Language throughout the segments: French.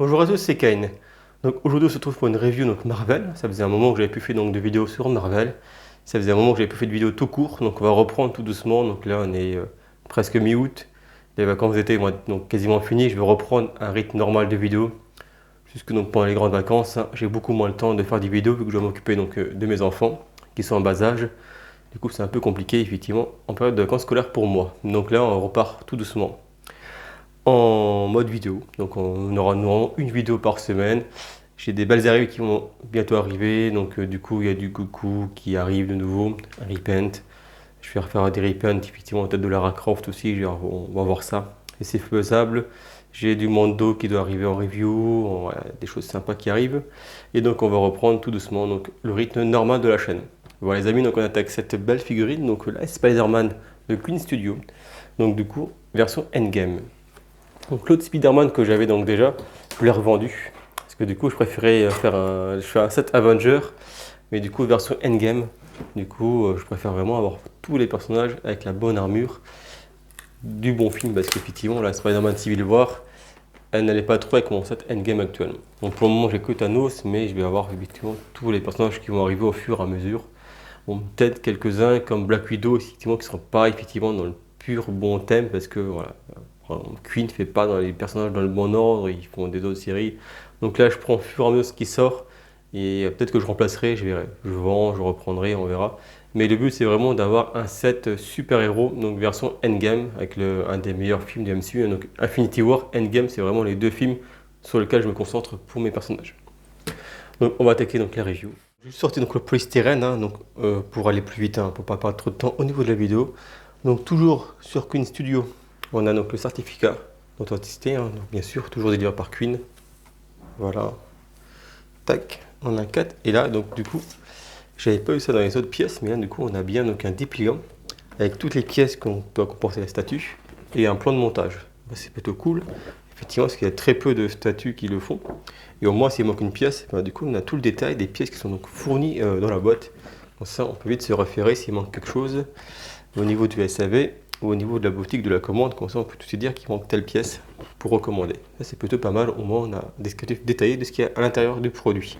Bonjour à tous, c'est Kane. Donc aujourd'hui on se retrouve pour une review donc Marvel. Ça faisait un moment que j'avais plus fait donc de vidéos sur Marvel. Ça faisait un moment que j'avais plus fait de vidéos tout court. Donc on va reprendre tout doucement. Donc là on est presque mi-août. Les vacances d'été vont être donc quasiment finies. Je vais reprendre un rythme normal de vidéos. Jusque donc pendant les grandes vacances, hein, j'ai beaucoup moins le temps de faire des vidéos vu que je dois m'occuper donc de mes enfants qui sont en bas âge. Du coup c'est un peu compliqué effectivement en période de vacances scolaires pour moi. Donc là on repart tout doucement en mode vidéo. Donc on aura normalement une vidéo par semaine. J'ai des belles arrivées qui vont bientôt arriver. Donc du coup il y a du coucou qui arrive de nouveau, un Repent. Je vais refaire des Repent effectivement peut-être de Lara Croft aussi, on va voir ça. Et c'est faisable. J'ai du Mando qui doit arriver en review, voilà, des choses sympas qui arrivent. Et donc on va reprendre tout doucement donc, le rythme normal de la chaîne. Voilà les amis, donc on attaque cette belle figurine. Donc là Spider-Man de Queen Studio. Donc du coup version Endgame. Donc l'autre Spider-Man que j'avais donc déjà, je l'ai revendu. Parce que du coup je préférais je fais un set Avenger, mais du coup version Endgame. Du coup je préfère vraiment avoir tous les personnages avec la bonne armure du bon film parce qu'effectivement la Spider-Man Civil War, elle n'allait pas trop avec mon set Endgame actuellement. Donc pour le moment j'ai que Thanos, mais je vais avoir effectivement tous les personnages qui vont arriver au fur et à mesure. Bon, peut-être quelques-uns comme Black Widow effectivement qui ne seront pas effectivement dans le pur bon thème parce que voilà, Queen ne fait pas dans les personnages dans le bon ordre, ils font des autres séries. Donc là je prends au fur et à mesure ce qui sort et peut-être que je remplacerai, je verrai. Je vends, je reprendrai, on verra. Mais le but c'est vraiment d'avoir un set super-héros, donc version Endgame, avec un des meilleurs films du MCU. Donc Infinity War, Endgame, c'est vraiment les deux films sur lesquels je me concentre pour mes personnages. Donc on va attaquer donc la review. J'ai sorti donc le polystyrène, hein, donc, pour aller plus vite, hein, pour pas perdre trop de temps au niveau de la vidéo. Donc toujours sur Queen Studio, on a donc le certificat d'authenticité, hein, donc bien sûr, toujours délivré par Queen. Voilà. Tac, on a 4. Et là, donc du coup, j'avais pas eu ça dans les autres pièces, mais là, du coup, on a bien donc, un dépliant avec toutes les pièces qu'on doit comporter la statue et un plan de montage. Bah, c'est plutôt cool, effectivement, parce qu'il y a très peu de statues qui le font. Et au moins, s'il manque une pièce, bah, du coup, on a tout le détail des pièces qui sont donc fournies dans la boîte. Comme ça, on peut vite se référer s'il manque quelque chose au niveau du SAV ou au niveau de la boutique de la commande. Comme ça, on peut tout de suite dire qu'il manque telle pièce pour recommander. Ça, c'est plutôt pas mal. Au moins, on a des descriptifs détaillés de ce qu'il y a à l'intérieur du produit.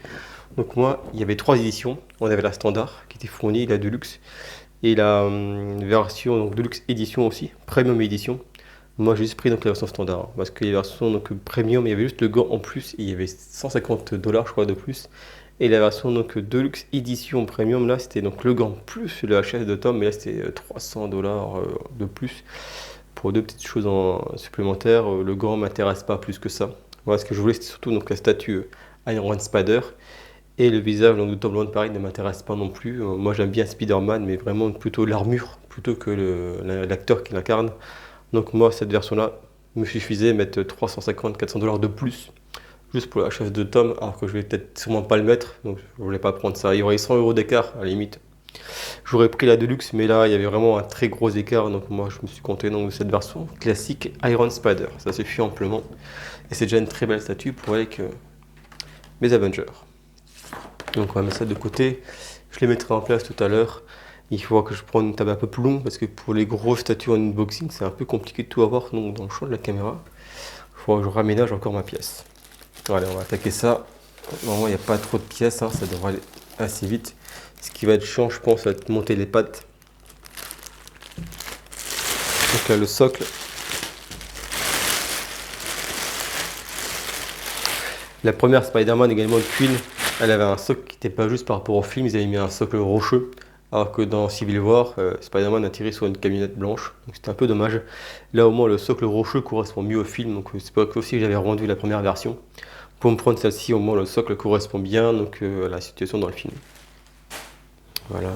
Donc moi, il y avait 3 éditions. On avait la standard qui était fournie, la deluxe et la version donc, deluxe édition aussi, premium édition. Moi, j'ai juste pris donc la version standard hein, parce que les versions donc premium, il y avait juste le gant en plus et il y avait 150 $ je crois de plus. Et la version donc deluxe édition premium là, c'était donc le gant plus le HS de Tom, mais là c'était 300 $ de plus pour deux petites choses supplémentaires. Le gant m'intéresse pas plus que ça. Voilà, ce que je voulais, c'était surtout donc la statue Iron Man Spider. Et le visage donc, de Tom Holland, pareil, ne m'intéresse pas non plus. Moi, j'aime bien Spider-Man, mais vraiment plutôt l'armure, plutôt que l'acteur qui l'incarne. Donc moi, cette version-là me suffisait mettre 350-400 $ de plus, juste pour la chasse de Tom, alors que je vais peut-être sûrement pas le mettre. Donc je voulais pas prendre ça. Il y aurait 100 € d'écart, à la limite. J'aurais pris la Deluxe, mais là, il y avait vraiment un très gros écart. Donc moi, je me suis contenté donc, de cette version classique Iron Spider. Ça suffit amplement. Et c'est déjà une très belle statue pour avec mes Avengers. Donc on va mettre ça de côté. Je les mettrai en place tout à l'heure. Il faut que je prenne une table un peu plus longue parce que pour les grosses statues en unboxing, c'est un peu compliqué de tout avoir donc, dans le champ de la caméra. Il faut que je raménage encore ma pièce. Allez, on va attaquer ça. Normalement, il n'y a pas trop de pièces, hein, ça devrait aller assez vite. Ce qui va être chiant, je pense, va être de monter les pattes. Donc là, le socle. La première Spider-Man également de Queen, elle avait un socle qui n'était pas juste par rapport au film, ils avaient mis un socle rocheux. Alors que dans Civil War, Spider-Man a tiré sur une camionnette blanche, donc c'était un peu dommage. Là au moins le socle rocheux correspond mieux au film, donc c'est pas que aussi que j'avais rendu la première version. Pour me prendre celle-ci, au moins le socle correspond bien donc, à la situation dans le film. Voilà.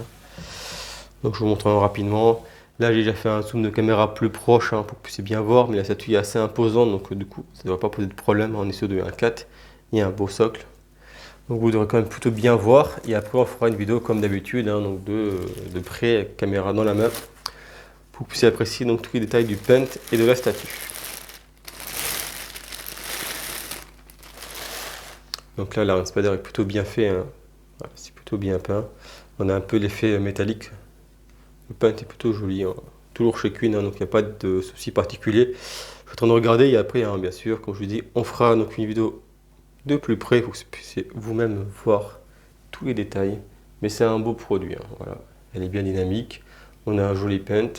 Donc je vous montre rapidement. Là j'ai déjà fait un zoom de caméra plus proche hein, pour que vous puissiez bien voir, mais la statue est assez imposante, donc du coup ça ne devrait pas poser de problème. On est sur de 1.4, il y a un beau socle. Donc vous devrez quand même plutôt bien voir et après on fera une vidéo comme d'habitude hein, donc de près, caméra dans la main pour que vous puissiez apprécier donc tous les détails du paint et de la statue. Donc là la Spider est plutôt bien fait, hein. Voilà, c'est plutôt bien peint. On a un peu l'effet métallique. Le paint est plutôt joli, hein. Toujours chez Queen, hein, donc il n'y a pas de souci particulier. Je suis en train de regarder et après, hein, bien sûr, comme je vous dis, on fera donc une vidéo de plus près pour que vous puissiez vous-même voir tous les détails. Mais c'est un beau produit, hein, voilà. Elle est bien dynamique, on a un joli paint,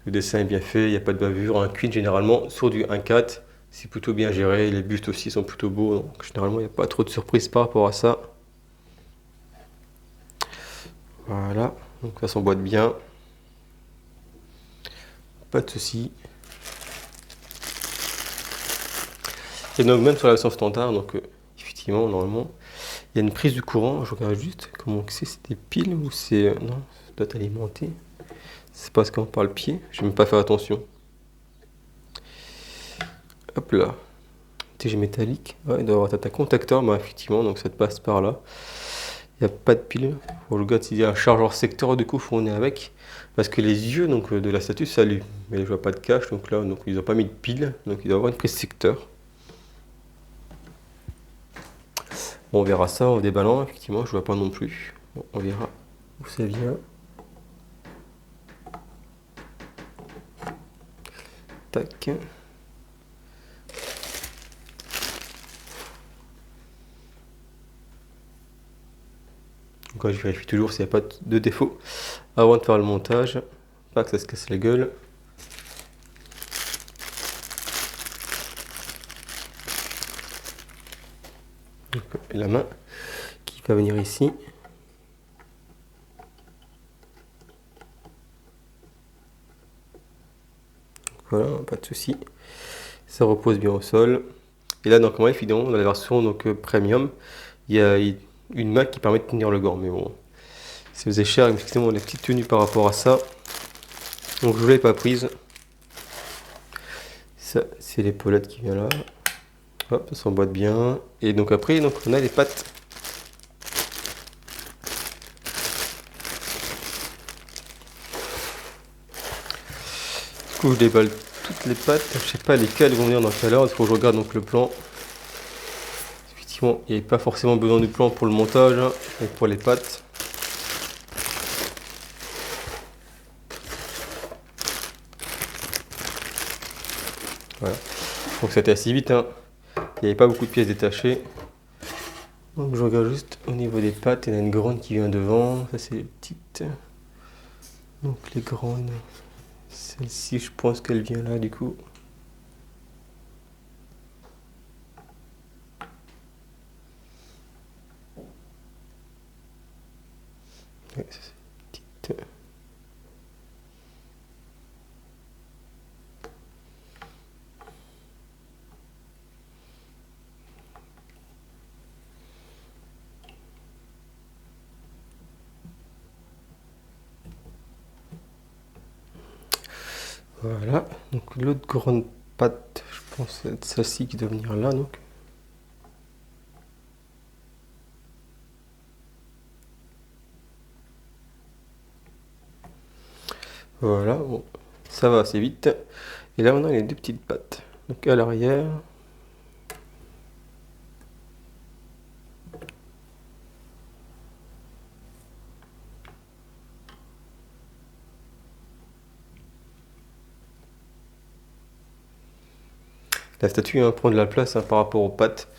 le dessin est bien fait, il n'y a pas de bavure. Un quid généralement sur du 1/4, c'est plutôt bien géré, les bustes aussi sont plutôt beaux, donc généralement il n'y a pas trop de surprises par rapport à ça. Voilà, donc ça s'emboîte bien, pas de souci. Et donc même sur la version standard, donc effectivement normalement il y a une prise du courant. Je regarde juste comment c'est des piles ou c'est non, ça doit être alimenté. C'est pas ce qu'on par le pied, je vais même pas faire attention. Hop là, TG métallique, ouais, il doit avoir un contacteur, mais effectivement donc ça te passe par là. Il n'y a pas de pile. Faut que je regarde s'il y a un chargeur secteur, du coup faut on est avec. Parce que les yeux donc, de la statue s'allument. Mais je vois pas de cache, donc là donc, ils n'ont pas mis de pile, donc il doit y avoir une prise secteur. Bon, on verra ça en déballant, effectivement, je vois pas non plus. Bon, on verra où ça vient. Tac. Donc je vérifie toujours s'il n'y a pas de défaut avant de faire le montage. Pas que ça se casse la gueule. Donc, la main qui va venir ici. Voilà, pas de souci. Ça repose bien au sol. Et là, donc, évidemment, dans la version donc, premium, il y a une main qui permet de tenir le gant. Mais bon, ça faisait cher, effectivement, les petites tenues par rapport à ça. Donc, je ne l'ai pas prise. Ça, c'est l'épaulette qui vient là. Hop, ça s'emboîte bien. Et donc, après, donc, on a les pattes. Du coup, je déballe toutes les pattes. Je sais pas lesquelles vont venir dans quelle heure. Il faut que je regarde donc le plan. Effectivement, il n'y avait pas forcément besoin du plan pour le montage, hein, et pour les pattes. Voilà. Donc c'était assez vite, hein. Il n'y avait pas beaucoup de pièces détachées. Donc je regarde juste au niveau des pattes, il y en a une grande qui vient devant. Ça c'est les petites. Donc les grandes. Celle-ci, je pense qu'elle vient là du coup. Ouais, ça, c'est petite. Voilà, donc l'autre grande patte, je pense c'est celle-ci qui doit venir là donc. Voilà, bon, ça va assez vite. Et là on a les deux petites pattes. Donc à l'arrière. La statue prend de la place, hein, par rapport aux pattes.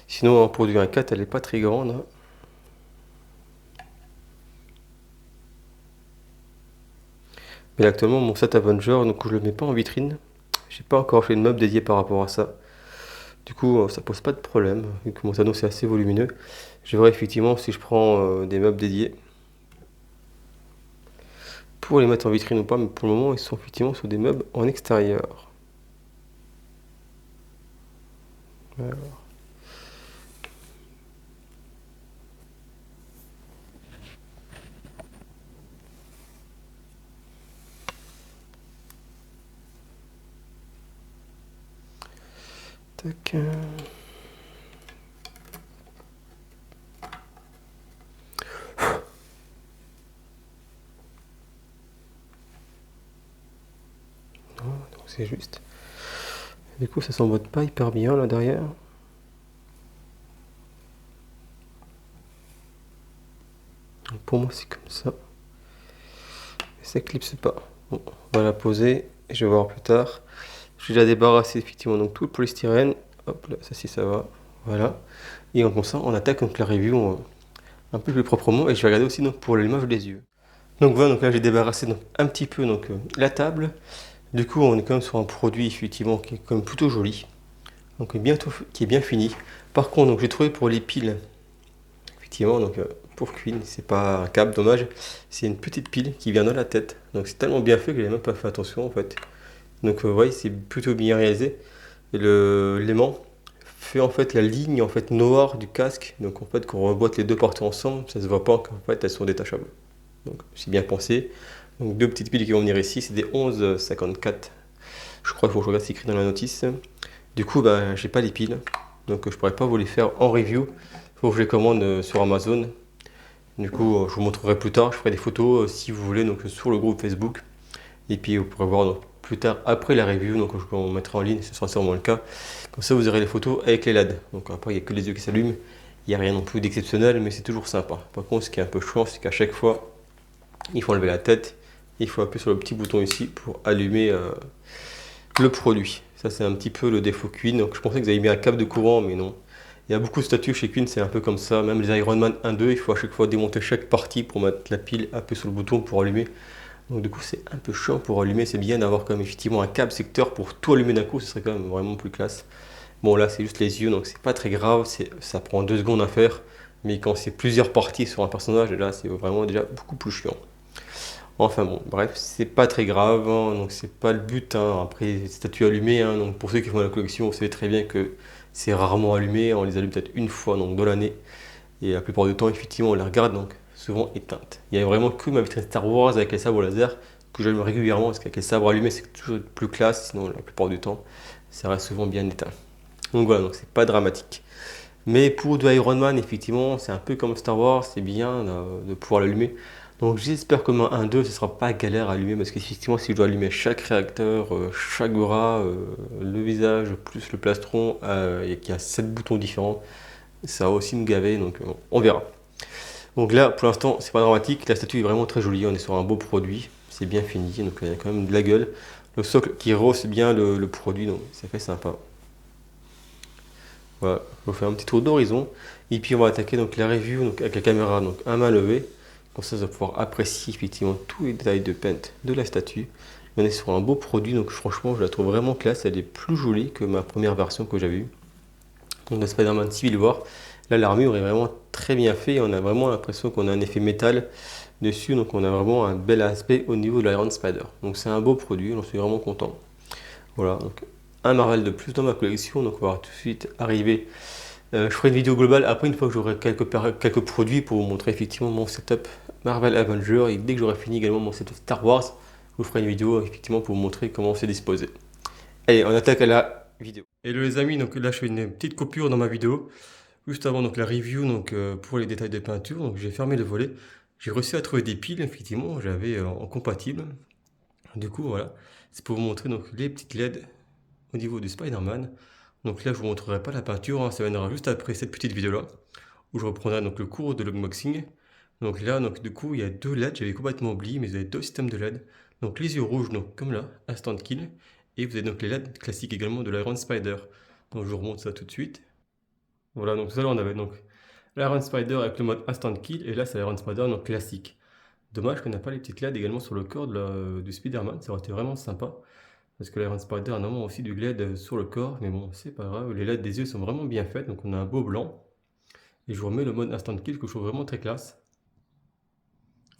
Sinon, en produit 1/4, elle n'est pas très grande, hein. Mais là, actuellement, mon set Avenger, donc je le mets pas en vitrine. J'ai pas encore fait de meuble dédié par rapport à ça. Du coup, ça pose pas de problème, vu que mon salon c'est assez volumineux. Je verrai effectivement si je prends des meubles dédiés pour les mettre en vitrine ou pas, mais pour le moment, ils sont effectivement sur des meubles en extérieur. Voilà. Tac. Non, donc c'est juste. Du coup, ça s'emboîte pas hyper bien là derrière. Donc pour moi, c'est comme ça. Et ça clipse pas. Bon, on va la poser et je vais voir plus tard. J'ai déjà débarrassé effectivement donc tout le polystyrène. Hop là, ça si ça va. Voilà. Et en ça, on attaque donc la review un peu plus proprement. Et je vais regarder aussi donc pour l'allumage des yeux. Donc voilà, donc là j'ai débarrassé donc un petit peu la table. Du coup, on est quand même sur un produit effectivement qui est quand même plutôt joli, donc qui est bien fini. Par contre, donc j'ai trouvé pour les piles, effectivement, pour Queen, c'est pas un câble, dommage, c'est une petite pile qui vient dans la tête. Donc c'est tellement bien fait que j'ai même pas fait attention en fait. Donc vous voyez, c'est plutôt bien réalisé. Et l'aimant fait en fait la ligne en fait noire du casque. Donc en fait, quand on reboite les deux parties ensemble, ça se voit pas qu'en fait elles sont détachables. Donc c'est bien pensé. Donc deux petites piles qui vont venir ici, c'est des 11,54. Je crois qu'il faut que je regarde ce écrit dans la notice. Du coup, bah, j'ai pas les piles, donc je pourrais pas vous les faire en review. Il faut que je les commande sur Amazon. Du coup, je vous montrerai plus tard. Je ferai des photos si vous voulez donc sur le groupe Facebook. Et puis vous pourrez voir donc, plus tard après la review. Donc je vous mettrai en ligne, ce sera sûrement le cas. Comme ça, vous aurez les photos avec les LED. Donc après, il n'y a que les yeux qui s'allument. Il n'y a rien non plus d'exceptionnel, mais c'est toujours sympa. Par contre, ce qui est un peu chiant, c'est qu'à chaque fois, il faut enlever la tête. Il faut appuyer sur le petit bouton ici pour allumer le produit. Ça, c'est un petit peu le défaut Queen. Donc, je pensais que vous avez mis un câble de courant, mais non. Il y a beaucoup de statues chez Queen, c'est un peu comme ça. Même les Iron Man 1-2, il faut à chaque fois démonter chaque partie pour mettre la pile, appuyer sur le bouton pour allumer. Donc, du coup, c'est un peu chiant pour allumer. C'est bien d'avoir quand même effectivement un câble secteur pour tout allumer d'un coup. Ce serait quand même vraiment plus classe. Bon, là, c'est juste les yeux, donc c'est pas très grave. Ça prend 2 secondes à faire. Mais quand c'est plusieurs parties sur un personnage, là, c'est vraiment déjà beaucoup plus chiant. Enfin bon, bref, c'est pas très grave, hein, donc c'est pas le but, hein. Après, statues allumées, hein, donc pour ceux qui font la collection, vous savez très bien que c'est rarement allumé, on les allume peut-être une fois donc, dans l'année, et la plupart du temps, effectivement, on les regarde donc souvent éteintes. Il y a vraiment que ma vitrine Star Wars avec les sabres laser que j'allume régulièrement, parce qu'avec les sabres allumés, c'est toujours plus classe, sinon la plupart du temps, ça reste souvent bien éteint. Donc voilà, donc c'est pas dramatique. Mais pour du Iron Man, effectivement, c'est un peu comme Star Wars, c'est bien de pouvoir l'allumer. Donc j'espère que ma 1-2, ce sera pas galère à allumer, parce qu'effectivement, si je dois allumer chaque réacteur, chaque bras, le visage, plus le plastron, et qu'il y a 7 boutons différents, ça va aussi me gaver, donc on verra. Donc là, pour l'instant, c'est pas dramatique, la statue est vraiment très jolie, on est sur un beau produit, c'est bien fini, donc il y a quand même de la gueule. Le socle qui rehausse bien le produit, donc ça fait sympa. Voilà, je vais faire un petit tour d'horizon. Et puis on va attaquer donc la review donc, avec la caméra donc, à main levée. Comme ça, vous allez pouvoir apprécier effectivement tous les détails de paint de la statue. On est sur un beau produit, donc franchement, je la trouve vraiment classe. Elle est plus jolie que ma première version que j'avais eue. Donc, de Spider-Man Civil War. Là, l'armure est vraiment très bien faite. On a vraiment l'impression qu'on a un effet métal dessus. Donc, on a vraiment un bel aspect au niveau de l'Iron Spider. Donc, c'est un beau produit. J'en suis vraiment content. Voilà, donc un Marvel de plus dans ma collection. Donc, on va tout de suite arriver. Je ferai une vidéo globale après, une fois que j'aurai quelques produits pour vous montrer effectivement mon setup Marvel Avenger. Et dès que j'aurai fini également mon setup Star Wars, je vous ferai une vidéo effectivement pour vous montrer comment c'est disposé. Allez, on attaque à la vidéo. Hello les amis, donc là je fais une petite coupure dans ma vidéo. Juste avant donc la review pour les détails de peinture, donc j'ai fermé le volet. J'ai réussi à trouver des piles, effectivement, j'avais en compatible. Du coup voilà, c'est pour vous montrer donc les petites LED au niveau du Spider-Man. Donc là je vous montrerai pas la peinture, hein, ça viendra juste après cette petite vidéo là, où je reprendrai donc le cours de l'unboxing. Donc là donc du coup il y a deux LED, j'avais complètement oublié, mais vous avez deux systèmes de LED. Donc les yeux rouges donc comme là, Instant Kill, et vous avez donc les LED classiques également de l'Iron Spider. Donc je vous remonte ça tout de suite. Voilà, donc tout à l'heure on avait donc l'Iron Spider avec le mode Instant Kill, et là c'est l'Iron Spider donc classique. Dommage qu'on n'a pas les petites LED également sur le corps du Spider-Man, ça aurait été vraiment sympa. Parce que l'Iron Spider a normalement aussi du LED sur le corps, mais bon, c'est pas grave. Les LED des yeux sont vraiment bien faites, donc on a un beau blanc. Et je vous remets le mode Instant Kill que je trouve vraiment très classe.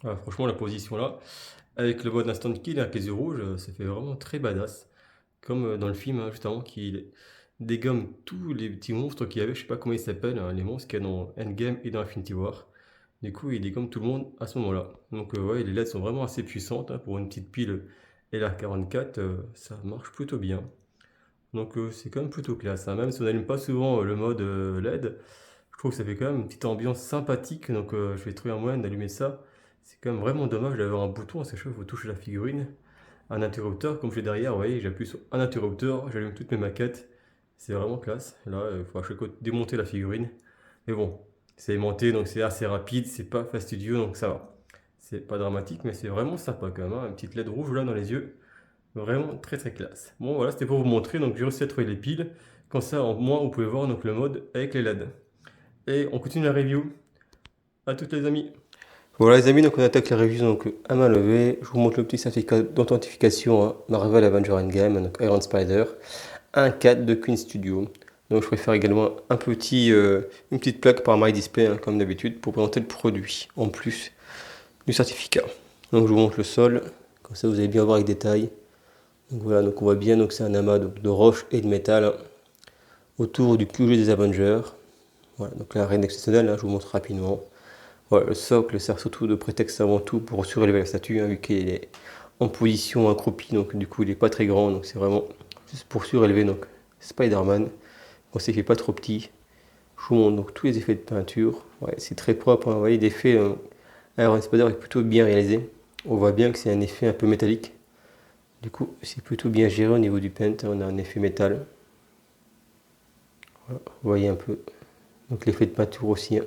Voilà, franchement, la position là, avec le mode Instant Kill avec les yeux rouges, ça fait vraiment très badass. Comme dans le film, hein, justement, qui dégomme tous les petits monstres qu'il y avait, je sais pas comment ils s'appellent, hein, les monstres qu'il y a dans Endgame et dans Infinity War. Du coup, il dégomme tout le monde à ce moment-là. Donc, ouais, les LED sont vraiment assez puissantes, hein, pour une petite pile LR44, ça marche plutôt bien. Donc c'est quand même plutôt classe, hein. Même si on n'allume pas souvent le mode LED, je trouve que ça fait quand même une petite ambiance sympathique. Donc je vais trouver un moyen d'allumer ça. C'est quand même vraiment dommage d'avoir un bouton, c'est chaque fois il faut toucher la figurine. Un interrupteur, comme j'ai derrière, vous voyez, j'appuie sur un interrupteur, j'allume toutes mes maquettes. C'est vraiment classe. Là, il faut à chaque fois démonter la figurine. Mais bon, c'est aimanté, donc c'est assez rapide, c'est pas fastidieux, donc ça va. C'est pas dramatique, mais c'est vraiment sympa quand même, hein. Une petite LED rouge là dans les yeux. Vraiment très très classe. Bon voilà, c'était pour vous montrer, donc j'ai réussi à trouver les piles Comme ça, au moins, vous pouvez voir donc le mode avec les LED. Et on continue la review. À toutes les amis. Voilà les amis, donc on attaque la review donc à main levée. Je vous montre le petit certificat d'authentification hein, Marvel Avenger Endgame, donc Iron Spider, un cadre de Queen Studio. Donc je préfère également une petite plaque par MyDisplay hein, comme d'habitude pour présenter le produit en plus du certificat. Donc je vous montre le sol, comme ça vous allez bien voir avec détail. Donc voilà, donc on voit bien donc c'est un amas de roches et de métal hein, autour du QG des Avengers. Voilà, donc la reine exceptionnelle, hein, je vous montre rapidement. Voilà, le socle sert surtout de prétexte avant tout pour surélever la statue, hein, vu qu'il est en position accroupie, donc du coup il n'est pas très grand, donc c'est vraiment juste pour surélever donc Spider-Man. On sait qu'il n'est pas trop petit. Je vous montre donc tous les effets de peinture. Ouais, c'est très propre, hein, vous voyez l'effet Iron Spider est plutôt bien réalisé. On voit bien que c'est un effet un peu métallique. Du coup c'est plutôt bien géré au niveau du paint, hein, on a un effet métal. Voilà, vous voyez un peu. Donc l'effet de peinture aussi. Hein.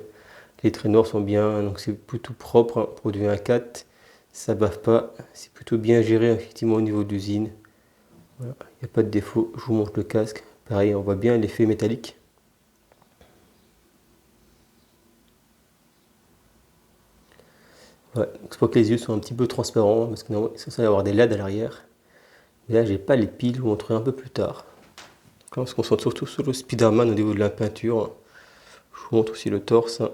Les traits noirs sont bien, donc c'est plutôt propre hein, pour du 1.4. Ça bave pas, c'est plutôt bien géré effectivement au niveau d'usine. Voilà, il n'y a pas de défaut. Je vous montre le casque. Pareil, on voit bien l'effet métallique. Ouais, je vois que les yeux sont un petit peu transparents parce que normalement il est censé y avoir des LED à l'arrière. Mais là, j'ai pas les piles, je vous montrerai un peu plus tard. Donc là, on se concentre surtout sur le Spider-Man au niveau de la peinture. Je vous montre aussi le torse. Hein.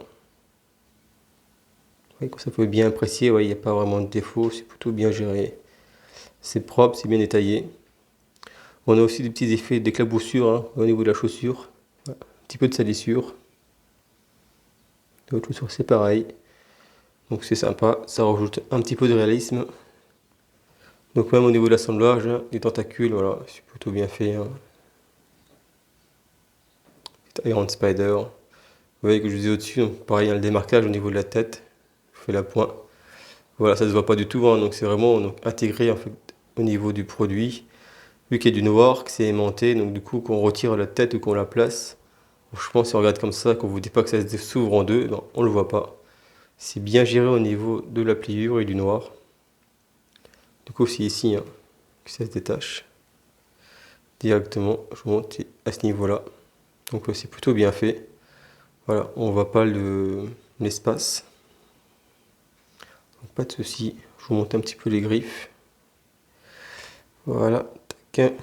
Ouais, comme ça peut bien apprécier, il n'y a pas vraiment de défaut, c'est plutôt bien géré. C'est propre, c'est bien détaillé. On a aussi des petits effets d'éclaboussure hein, au niveau de la chaussure. Un petit peu de salissure. L'autre chaussure c'est pareil. Donc c'est sympa, ça rajoute un petit peu de réalisme. Donc même au niveau de l'assemblage, hein, des tentacules, voilà, c'est plutôt bien fait. Hein. Iron Spider. Vous voyez que je vous ai au-dessus, donc pareil, il y a le démarquage au niveau de la tête. Je fais la pointe. Voilà, ça se voit pas du tout, hein, donc c'est vraiment donc, intégré en fait, au niveau du produit. Vu qu'il y a du noir, que c'est aimanté, donc du coup qu'on retire la tête ou qu'on la place, je pense si on regarde comme ça, qu'on vous dit pas que ça s'ouvre en deux, ben, on le voit pas. C'est bien géré au niveau de la pliure et du noir. Du coup c'est ici hein, que ça se détache directement. Je vous montre à ce niveau-là. Donc c'est plutôt bien fait. Voilà, on voit pas l'espace. Pas de souci. Je vous montre un petit peu les griffes. Voilà, tac.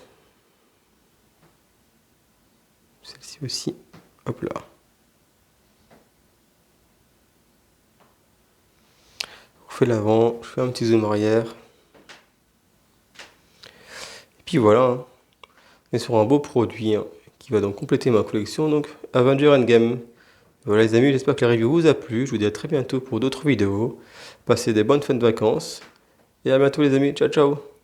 Celle-ci aussi. Hop là. Je fais l'avant, je fais un petit zoom arrière. Et puis voilà. Hein. On est sur un beau produit hein, qui va donc compléter ma collection. Donc Avenger Endgame. Voilà les amis, j'espère que la review vous a plu. Je vous dis à très bientôt pour d'autres vidéos. Passez des bonnes fins de vacances. Et à bientôt les amis. Ciao ciao.